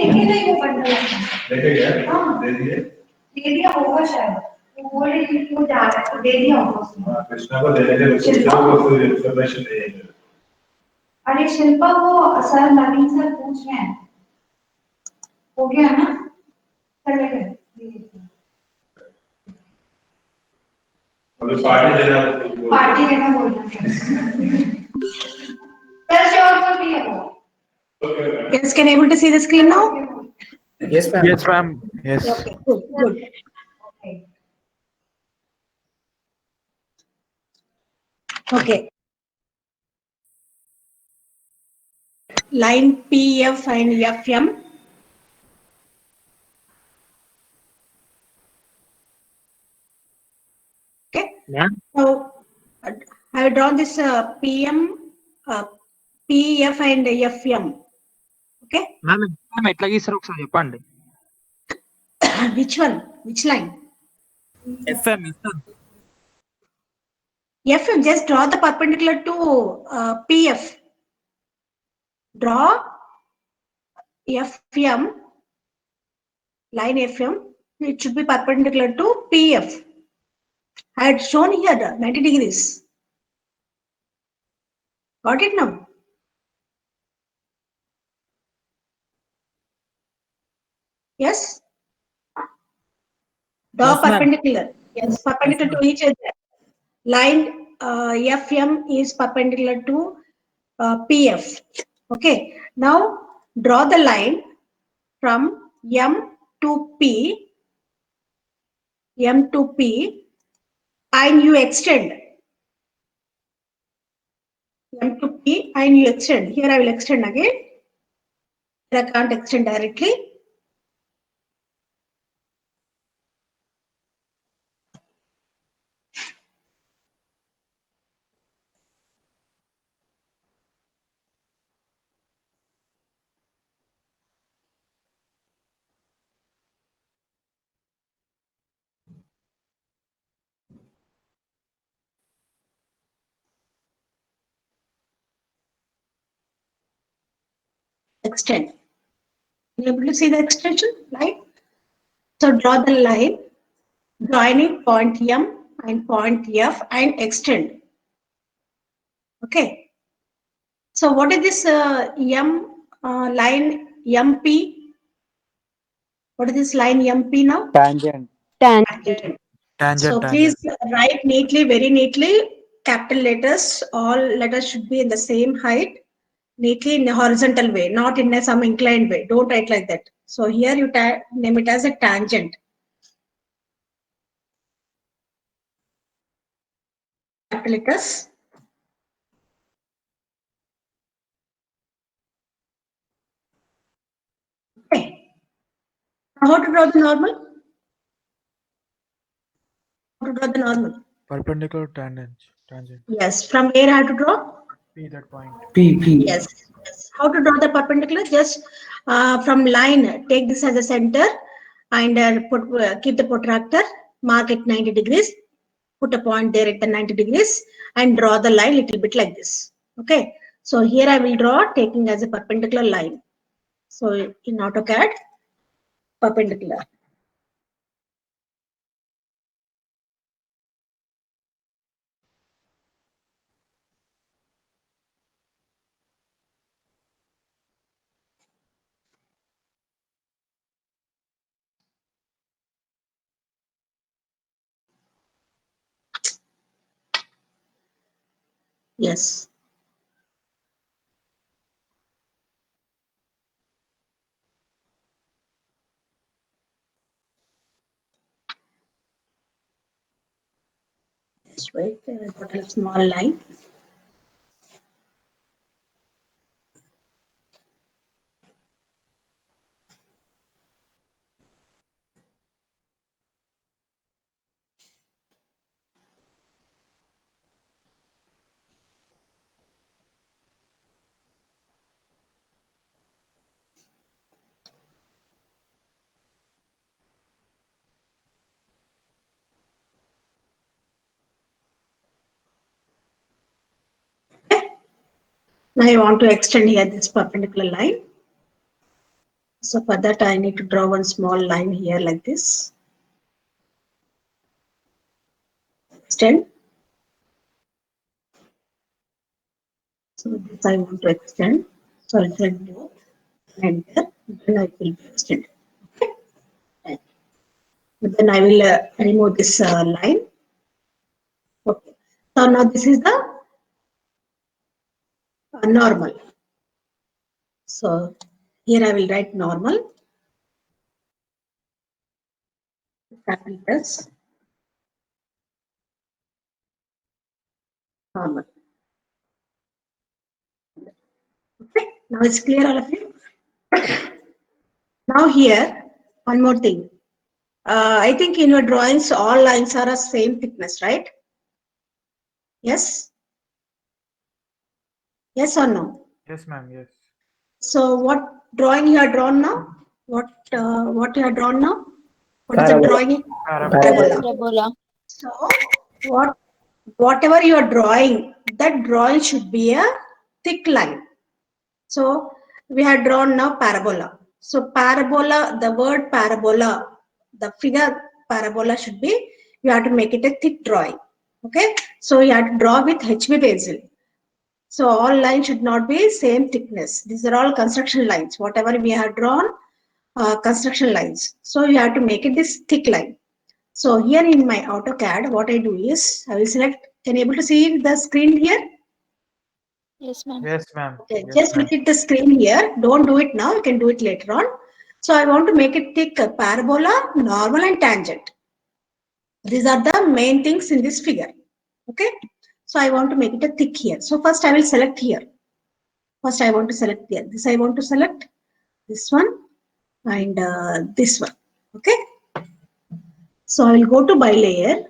लेके नहीं वो बंडल लेके गया हाँ दे दिया होगा शायद वो बोले कि वो जा रहा है दे दिया होगा उसने कृष्णा को देने के शिल्पा को इंफॉर्मेशन देंगे अरे शिल्पा वो सर नवीन सर पूछ रहे हैं हो गया ना चले गए अभी पार्टी देना बोलना सर श्योर कर दिया वो Yes, can able to see the screen now? Yes, ma'am. Yes, ma'am. Yes. Okay, good. Okay. Okay. Line PF and FM. Okay. Yeah. So I have drawn this PM, PF and FM. Okay. Ma'am, ఎట్లా గీస్తారు ఒకసారి చెప్పండి. Which one? Which line? FM. FM, just draw the perpendicular to PF. Draw FM, line FM, it should be perpendicular to PF. I had shown here 90 degrees. Got it now? Yes? Draw Yes, perpendicular. Yes, perpendicular to each other. Line FM is perpendicular to PF. Okay. Now draw the line from M to P. M to P, and you extend. M to P, and you extend. Here I will extend again. Here I can't extend directly. Extend. You able to see the extension line? So draw the line joining point M and point F and extend. Okay. So what is this M line MP? What is this line MP now? Tangent. Tangent. Tangent. So please write neatly, very neatly. Capital letters, all letters should be in the same height. Neatly in a horizontal way, not in some inclined way. Don't write like that. So here you name it as a tangent. Capital letters. Okay. Now how to draw the normal? How to draw the normal? Perpendicular tangent. Yes. From where I have to draw? P, that point. P. Yes. How to draw the perpendicular? Just from line, take this as a center and keep the protractor, mark it 90 degrees, put a point there at the 90 degrees and draw the line little bit like this. Okay. So here I will draw taking as a perpendicular line. So in AutoCAD, perpendicular. Yes. Just wait, I put a small line. Now I want to extend here this perpendicular line. So for that, I need to draw one small line here like this. Extend. So this I want to extend. So I'll select both. Enter. Then I will extend. Okay. Right. But then I will remove this line. Okay. So now this is the normal. So here I will write normal. Capital S. Normal. Okay. Now it's clear, all of you. Now here, one more thing. I think in your drawings, all lines are of same thickness, right? Yes? Yes or no? Yes, ma'am. Yes. So what drawing you are drawn now? What you are drawn now? What is the Parabola. drawing? Parabola. Parabola. So whatever you are drawing, that drawing should be a thick line. So we have drawn now parabola. So parabola, the word parabola, the figure parabola should be, you have to make it a thick drawing. Okay. So you have to draw with HB pencil. So all lines should not be same thickness. These are all construction lines. Whatever we have drawn, construction lines. So you have to make it this thick line. So here in my AutoCAD, what I do is I will select. Can you able to see the screen here? Yes, ma'am. Yes, ma'am. Okay, Yes, just ma'am. look at the screen here. Don't do it now. You can do it later on. So I want to make it thick: parabola, normal, and tangent. These are the main things in this figure. Okay. So I want to make it a thick here. So first I will select here. First I want to select here. This I want to select. This one and this one. Okay. So I will go to by layer.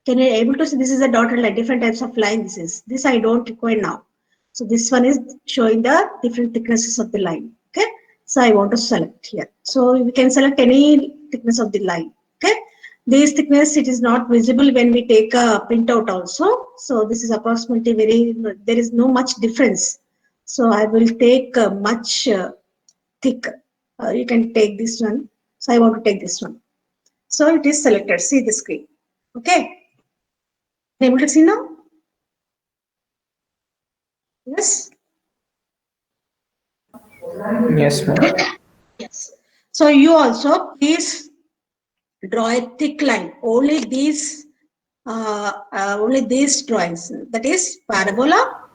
Can you able to see this is a dotted line, different types of line this is. This I don't require now. So this one is showing the different thicknesses of the line. Okay. So I want to select here. So we can select any thickness of the line. Okay. This thickness, it is not visible when we take a printout also. So this is approximately there is no much difference. So I will take much thick. You can take this one. So I want to take this one. So it is selected. See the screen. Okay. Able to see now? Yes. Yes, ma'am. Yes. So you also please draw a thick line. Only these drawings. That is parabola,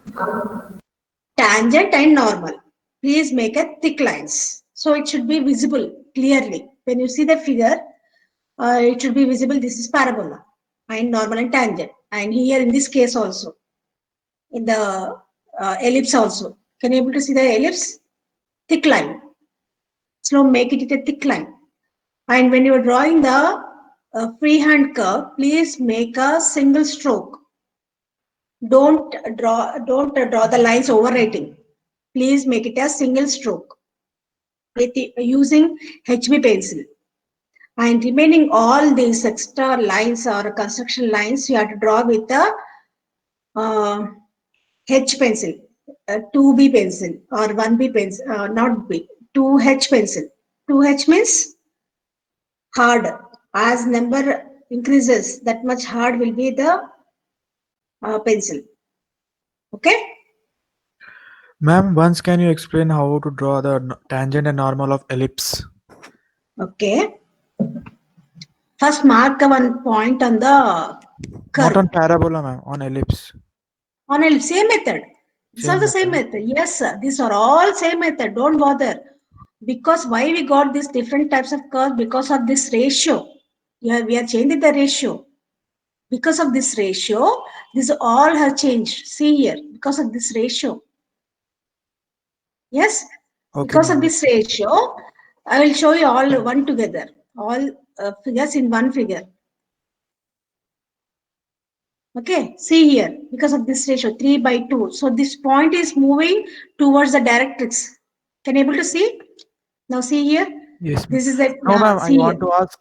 tangent, and normal. Please make a thick lines. So it should be visible clearly. When you see the figure, it should be visible. This is parabola and normal and tangent. And here in this case also, in the ellipse also. Can you able to see the ellipse? Thick line. So make it a thick line. And when you are drawing the freehand curve, please make a single stroke. Don't draw the lines overwriting. Please make it a single stroke with using HB pencil. And remaining all these extra lines or construction lines, you have to draw with the H pencil, 2B pencil or 1B pencil, not B, 2H pencil. 2H means hard. As number increases, that much hard will be the pencil. Okay. Ma'am, once can you explain how to draw the tangent and normal of ellipse? Okay. First mark one point on the curve. Not on parabola, ma'am. On ellipse. On a same method. These are the same method. method. Yes, sir. These are all same method. Don't bother. Because why we got these different types of curves? Because of this ratio. Yeah, we are changing the ratio. Because of this ratio, this all have changed. See here, because of this ratio. Yes, Okay, because of ma'am. this ratio, I will show you all one together. All figures in one figure. Okay, see here, because of this ratio, 3/2. So this point is moving towards the directrix. Can you able to see? Now see here. Yes, ma'am. This is the No, ma'am. I see want here. to ask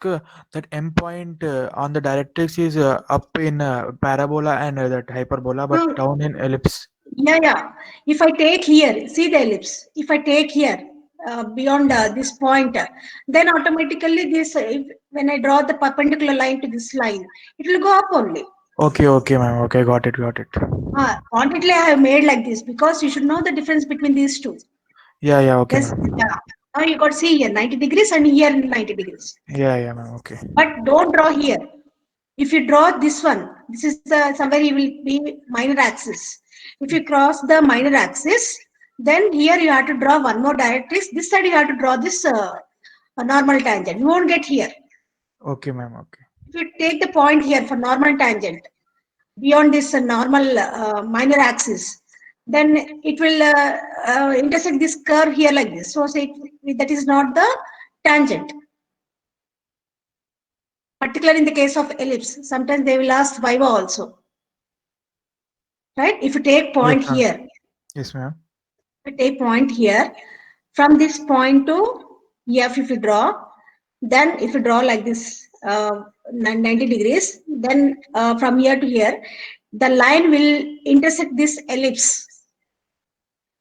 that M point on the directrix is up in parabola and that hyperbola, but No. down in ellipse. Yeah. If I take here, see the ellipse. If I take here, beyond this point, then automatically when I draw the perpendicular line to this line, it will go up only. Okay, okay, ma'am. Okay, got it. Quantity I have made like this because you should know the difference between these two. Yeah, okay, Yes, ma'am. yeah. Now you got see here 90 degrees and here 90 degrees. Yeah, ma'am. Okay. But don't draw here. If you draw this one, this is the somewhere you will be minor axis. If you cross the minor axis, then here you have to draw one more directrix. This side you have to draw this a normal tangent. You won't get here. Okay, ma'am. Okay. If you take the point here for normal tangent beyond this normal minor axis, then it will intersect this curve here like this. So say that is not the tangent. Particularly in the case of ellipse, sometimes they will ask Viva also. Right? If you take point Yes, ma'am. here, Yes, ma'am. take point here, from this point to F if you draw, then if you draw like this 90 degrees, then from here to here, the line will intersect this ellipse.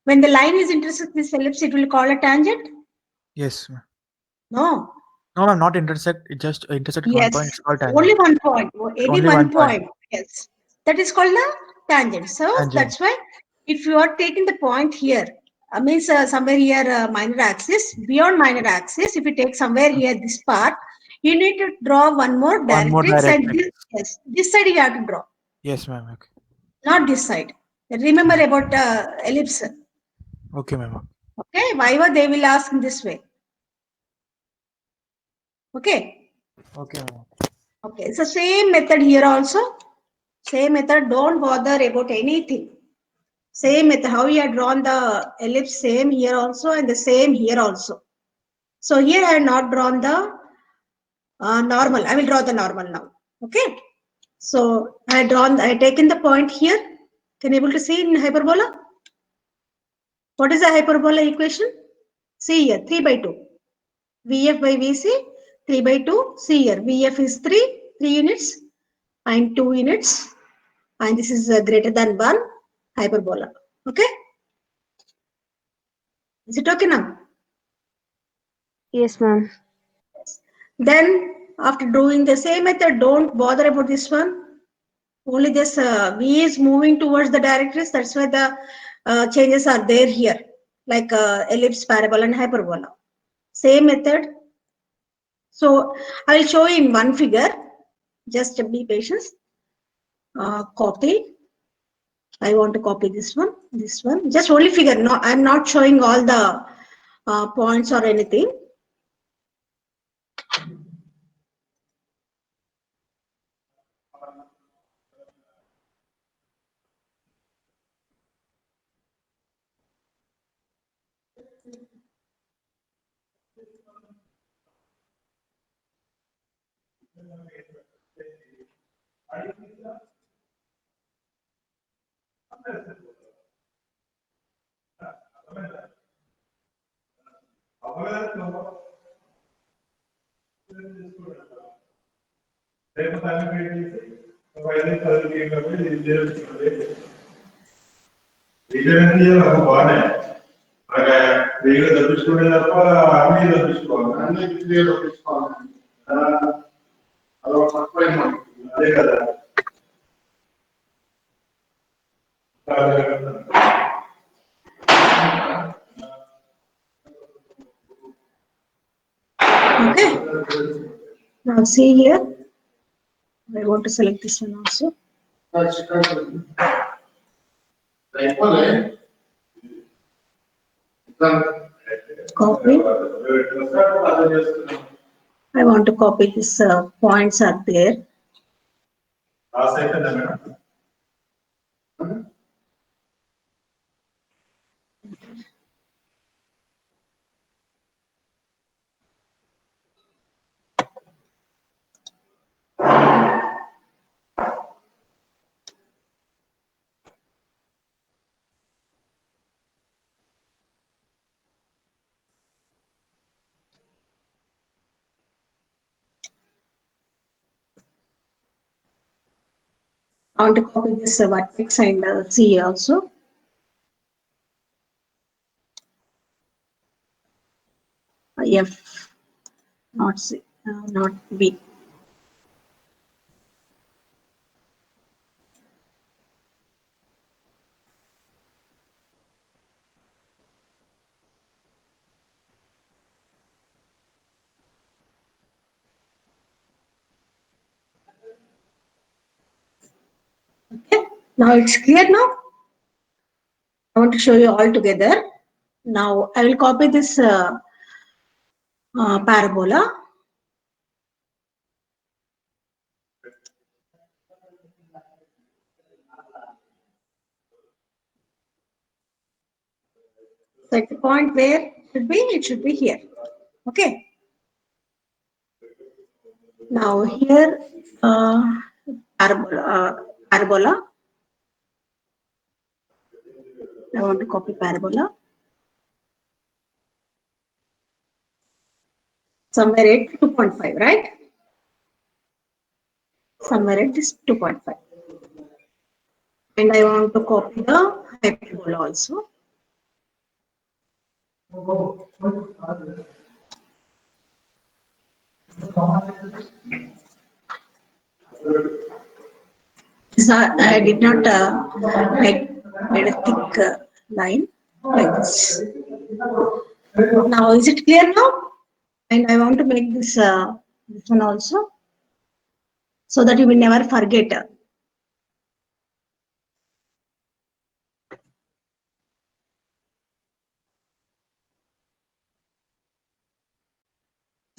When the line is intersect this ellipse, it will call a tangent? Yes, ma'am. No. No, ma'am, not intersect. It just intersect one Yes. point. It's called Only tangent. one point. Any Only one one point. point. Yes. That is called a tangent. So Tangent. that's why if you are taking the point here, means somewhere here minor axis, beyond minor axis, if you take somewhere here this part, you need to draw one more One more directrix and directrix. this side you have to draw, Yes, ma'am. Okay. not this side. Remember about ellipse. Okay, ma'am. Okay, Viva they will ask in this way. Okay. Okay, ma'am. Okay, so same method here also. Same method, don't bother about anything. Same method, how you have drawn the ellipse, same here also and the same here also. So here I have not drawn the normal. I will draw the normal now. Okay. So I have taken the point here. Can you able to see in hyperbola? What is the hyperbola equation? See here, 3 by 2. VF by VC, 3 by 2. See here, VF is 3 units and 2 units. And this is greater than 1 hyperbola. Okay. Is it okay now? Yes, ma'am. Then after doing the same method, don't bother about this one. Only this V is moving towards the directrix. That's why the changes are there here, like ellipse, parabola, and hyperbola. Same method. So I will show you in one figure. Just be patient. Copy. I want to copy this one. This one. Just only figure. No, I'm not showing all the points or anything. బాగానే ఫ్రీగా తప్పించుకునే తప్ప అన్ని తప్పించుకోవాలి అన్ని ఫ్రీగా తప్పించుకోవాలి అదొక తక్కువైన అదే కదా Okay. Now see here. I want to select this one also. Copy. I want to copy this points are there. I want to copy this vertex and C also. F, not C, not B. Okay, now it's clear now. I want to show you all together. Now I will copy this parabola. So at the point where it should be here. Okay. Now here parabola. I want to copy parabola. Somewhere at 2.5, right? Somewhere at this 2.5. And I want to copy the hyperbola also. I did not made a thick line like this. Now is it clear now? And I want to make this this one also, so that you will never forget.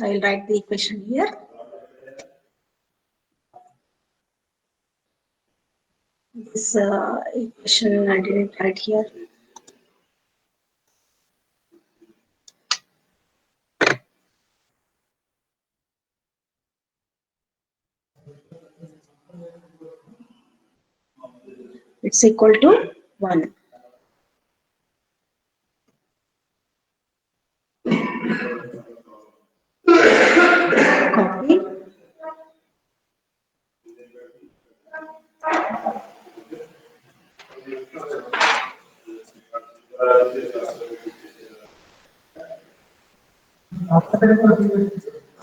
I will write the equation here. This equation I didn't write here. It's equal to 1. Copy.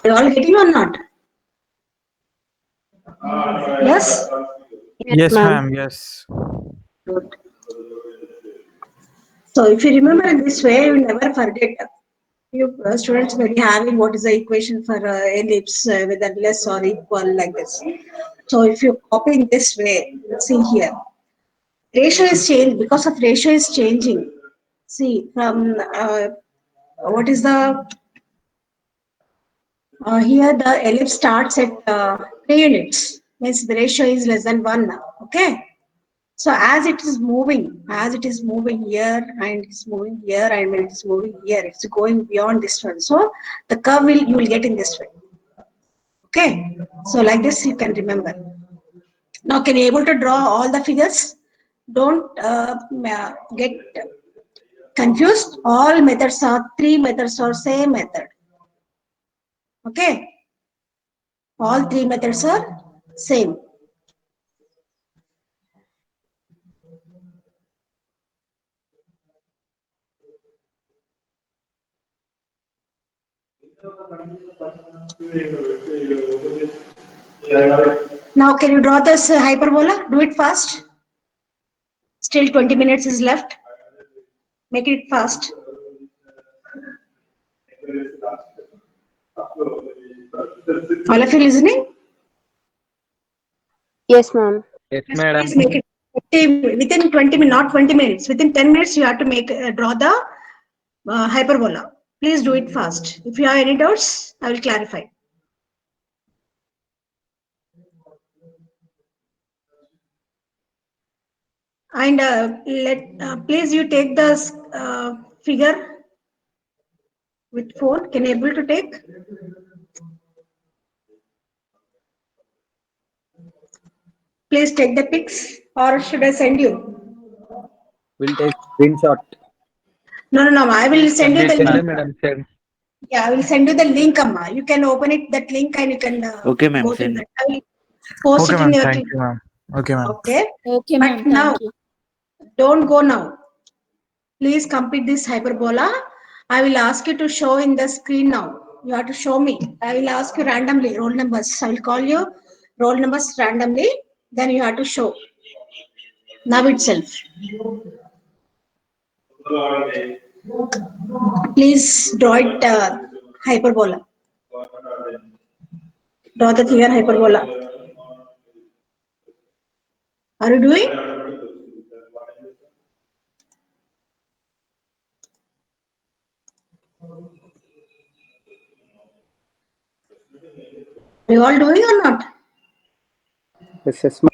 You all getting or not? Yes? Yes, ma'am. ma'am. Yes. Good. So if you remember in this way, you will never forget. You students may be having what is the equation for ellipse whether less or equal like this. So if you copy in this way, see here, ratio is changed because of ratio is changing. See from what is the here the ellipse starts at 3 units, means the ratio is less than 1 now. Okay. So as it is moving here and it's moving here and when it's moving here, it's going beyond this one. So the curve you will get in this way. Okay. So like this you can remember. Now can you able to draw all the figures? Don't get confused. All methods are 3 methods or same method. Okay. All 3 methods are same. Now can you draw this hyperbola? Do it fast. Still 20 minutes is left. Make it fast. All of you listening? Yes, ma'am. Yes, Yes, madam. please make it within 20 minutes, not 20 minutes. Within 10 minutes, you have to make draw the hyperbola. Please do it fast. If you have any doubts, I will clarify. And please you take the figure with phone. Can you able to take? Please take the pics, or should I send you? We'll take screenshot. No. I will send you the Send link. madam. Send. Yeah, I will send you the link, Amma. You can open it, that link, and you can Okay, ma'am, go to send. that. I will post Okay, it in ma'am. your Thank you, ma'am. Okay, ma'am. Okay. Okay, But ma'am. now, Thank you. don't go now. Please complete this hyperbola I will ask you to show in the screen now. You have to show me. I will ask you randomly roll numbers. I will call you roll numbers randomly. Then you have to show now itself. Please draw it hyperbola. Draw the figure hyperbola. Are you doing? Are you all doing or not? Yes, ma'am.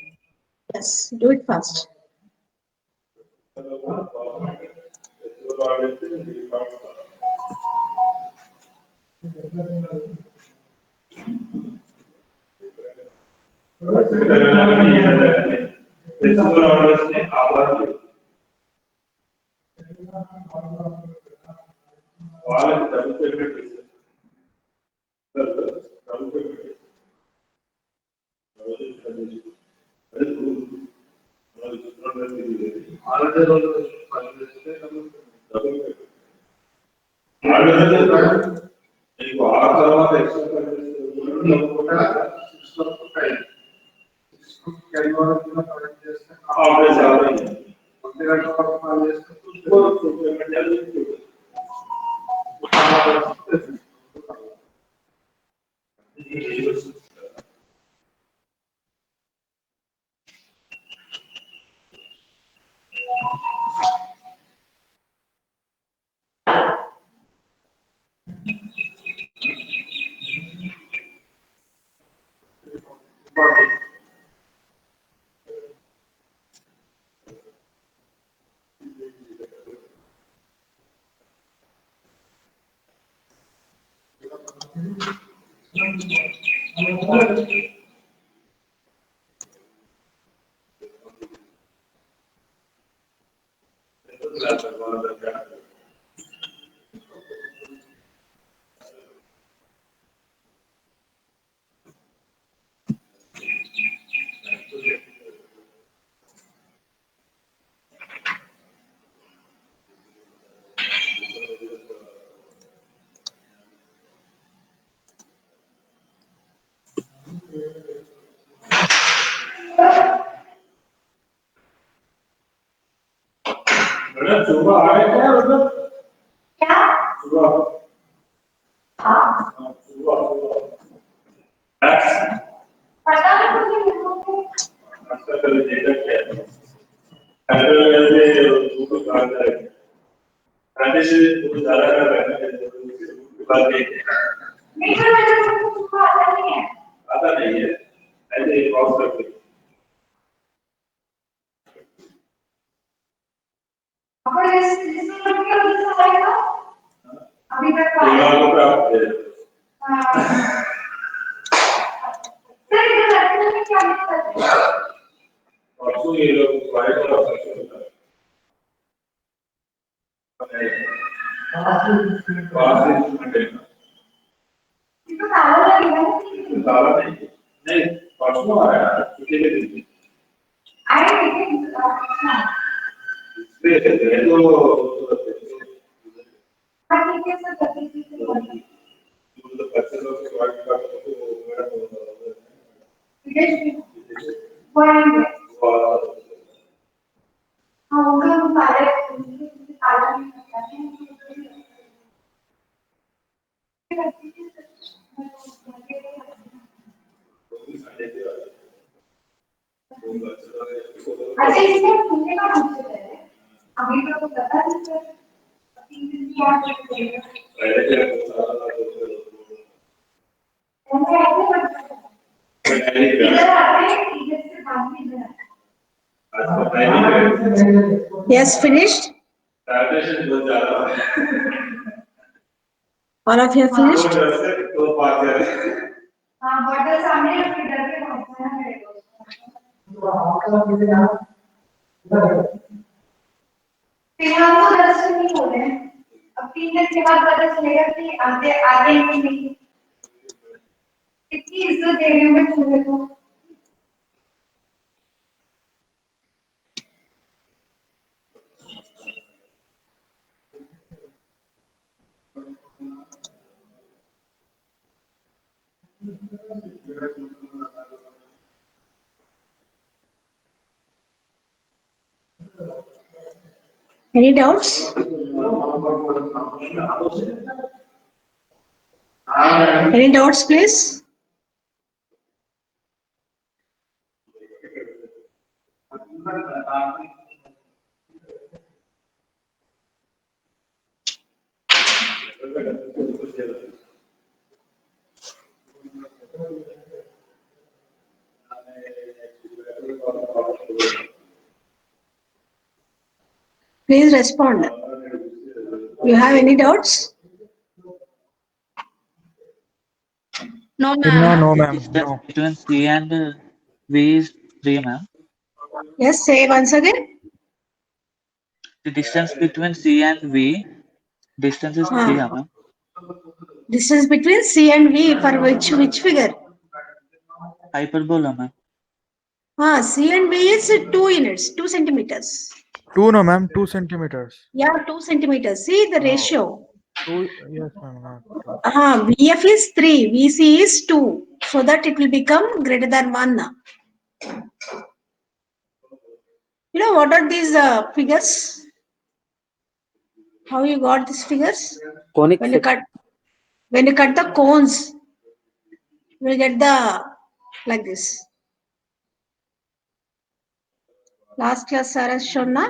Yes, do it fast. Yes, finished? All of you have finished? Any doubts? Any doubts, please? Please respond. You have any doubts? No, No, ma'am. no, ma'am. Distance No. between C and V is 3, ma'am. Yes, say once again. The distance between C and V, distance is 3, ma'am. Distance between C and V for which figure? Hyperbola, ma'am. C and V is 2 units, 2 centimeters. 2, no, ma'am. 2 centimeters. Yeah, 2 centimeters. See the ratio. 2, yes, ma'am. 2. VF is 3, VC is 2. So that it will become greater than 1. You know what are these figures? How you got these figures? Conic When you cut the cones, you will get the like this. Last class sir has shown na?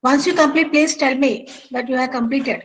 Once you complete, please tell me that you have completed.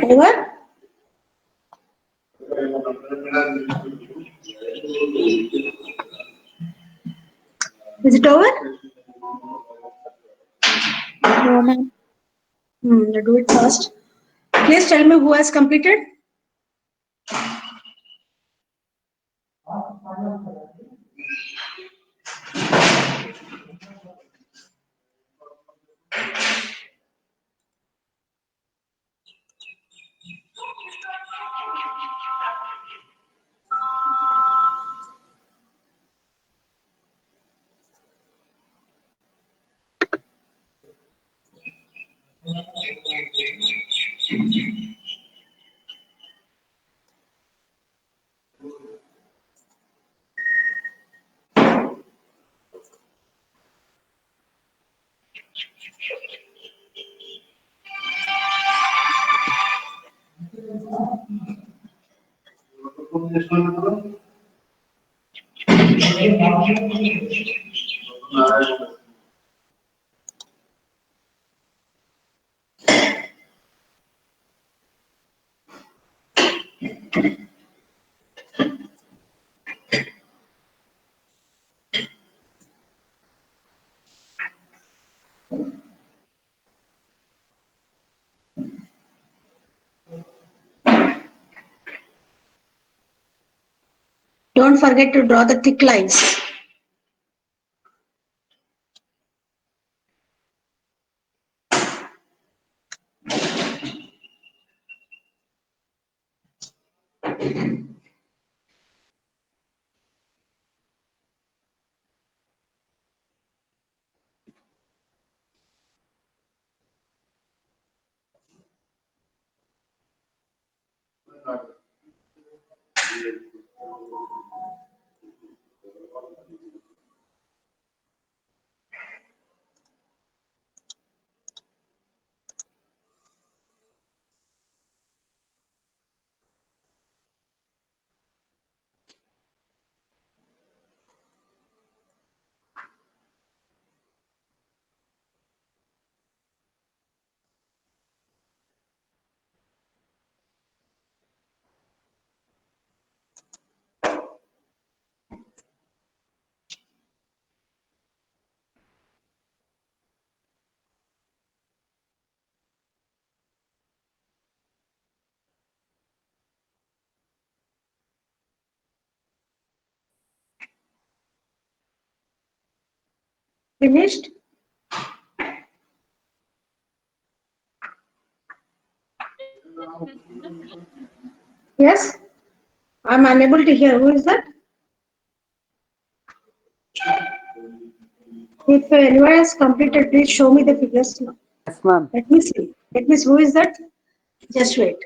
Over? Is it over? No, ma'am. Do it first. Please tell me who has completed. Don't forget to draw the thick lines. Finished? Yes? I'm unable to hear. Who is that? If anyone has completed, please show me the figures now. Yes, ma'am. Let me see. Let me see. Who is that? Just wait.